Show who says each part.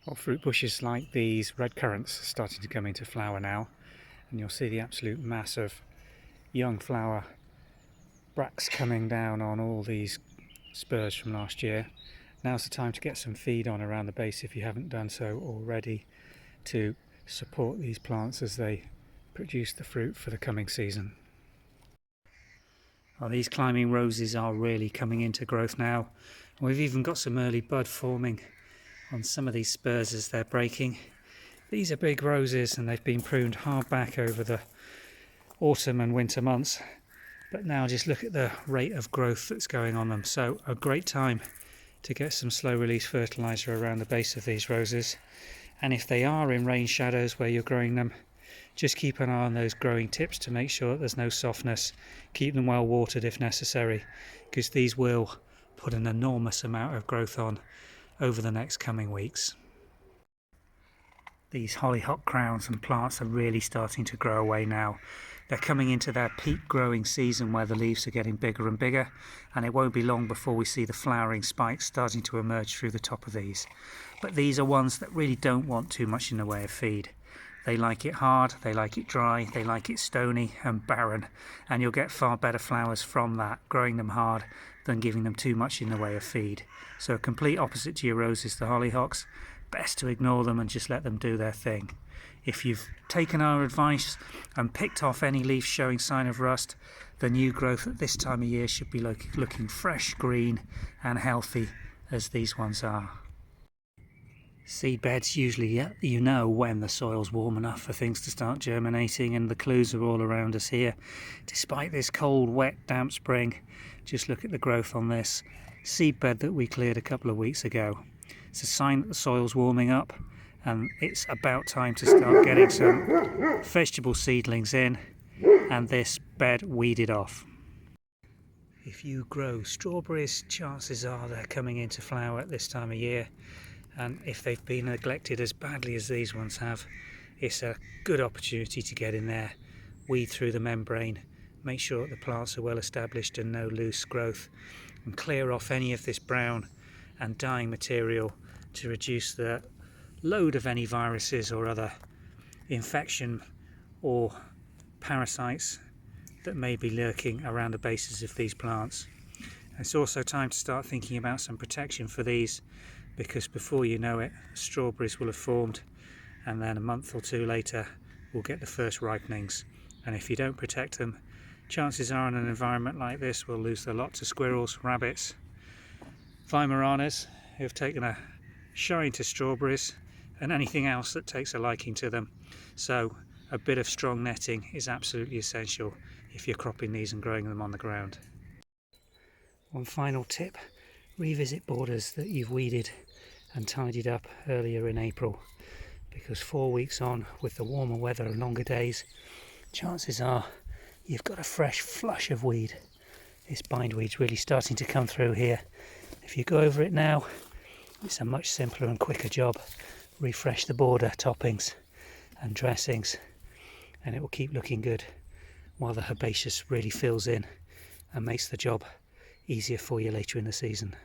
Speaker 1: Well, fruit bushes like these red currants are starting to come into flower now, and you'll see the absolute mass of young flower bracts coming down on all these spurs from last year. Now's the time to get some feed on around the base if you haven't done so already, to support these plants as they produce the fruit for the coming season. Well, these climbing roses are really coming into growth now. We've even got some early bud forming on some of these spurs as they're breaking. These are big roses and they've been pruned hard back over the autumn and winter months, but now just look at the rate of growth that's going on them. So a great time to get some slow release fertilizer around the base of these roses, and if they are in rain shadows where you're growing them, just keep an eye on those growing tips to make sure that there's no softness. Keep them well watered if necessary, because these will put an enormous amount of growth on over the next coming weeks. These hollyhock crowns and plants are really starting to grow away now. They're coming into their peak growing season where the leaves are getting bigger and bigger, and it won't be long before we see the flowering spikes starting to emerge through the top of these. But these are ones that really don't want too much in the way of feed. They like it hard, they like it dry, they like it stony and barren, and you'll get far better flowers from that, growing them hard, than giving them too much in the way of feed. So a complete opposite to your roses, the hollyhocks. Best to ignore them and just let them do their thing. If you've taken our advice and picked off any leaf showing sign of rust, the new growth at this time of year should be looking fresh, green and healthy as these ones are. Seed beds, usually you know when the soil's warm enough for things to start germinating, and the clues are all around us here. Despite this cold, wet, damp spring, just look at the growth on this seed bed that we cleared a couple of weeks ago. It's a sign that the soil's warming up and it's about time to start getting some vegetable seedlings in and this bed weeded off. If you grow strawberries, chances are they're coming into flower at this time of year, and if they've been neglected as badly as these ones have, it's a good opportunity to get in there, weed through the membrane, make sure that the plants are well established and no loose growth, and clear off any of this brown and dying material to reduce the load of any viruses or other infection or parasites that may be lurking around the bases of these plants. It's also time to start thinking about some protection for these, because before you know it, strawberries will have formed, and then a month or two later we'll get the first ripenings. And if you don't protect them, chances are in an environment like this we'll lose the lot to squirrels, rabbits, Weimaraners who have taken a shine to strawberries, and anything else that takes a liking to them. So a bit of strong netting is absolutely essential if you're cropping these and growing them on the ground. One final tip: revisit borders that you've weeded and tidied up earlier in April, because 4 weeks on, with the warmer weather and longer days, chances are you've got a fresh flush of weed. This bindweed's really starting to come through here. If you go over it now, it's a much simpler and quicker job. Refresh the border toppings and dressings and it will keep looking good while the herbaceous really fills in and makes the job easier for you later in the season.